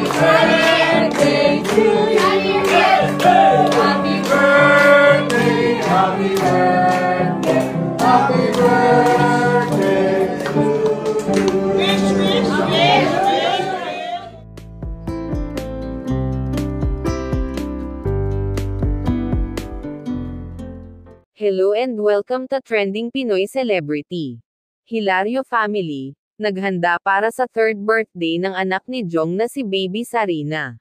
birthday to you. Happy birthday, happy birthday, happy birthday to you. Wish, wish, wish, wish. Hello and welcome to Trending Pinoy Celebrity. Hilario family, naghanda para sa third birthday ng anak ni Jong na si Baby Sarina.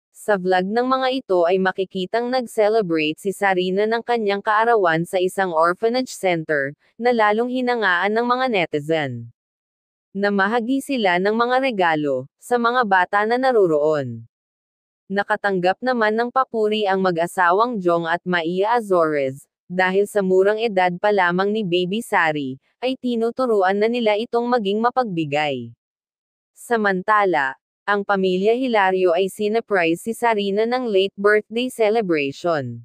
Sa vlog ng mga ito ay makikitang nag-celebrate si Sarina ng kanyang kaarawan sa isang orphanage center, na lalong hinangaan ng mga netizen. Namahagi sila ng mga regalo sa mga bata na naruroon. Nakatanggap naman ng papuri ang mag-asawang Jong at Maia Azores, dahil sa murang edad pa lamang ni Baby Sari, ay tinuturuan na nila itong maging mapagbigay. Samantala, ang pamilya Hilario ay sinurprise si Sarina ng late birthday celebration.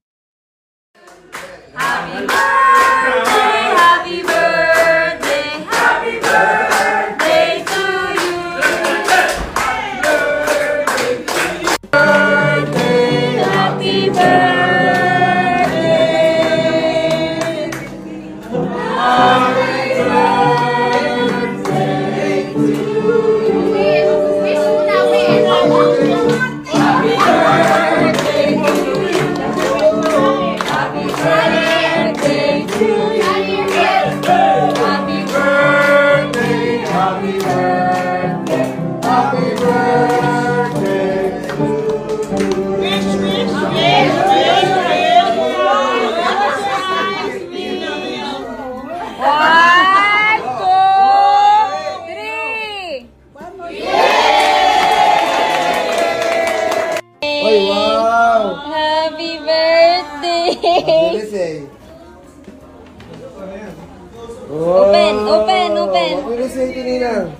Happy birthday, happy birthday, happy birthday to you. Birthday, happy birthday. Oy, wow! Happy birthday! Open, open, open. Open na sa ito, Ninang.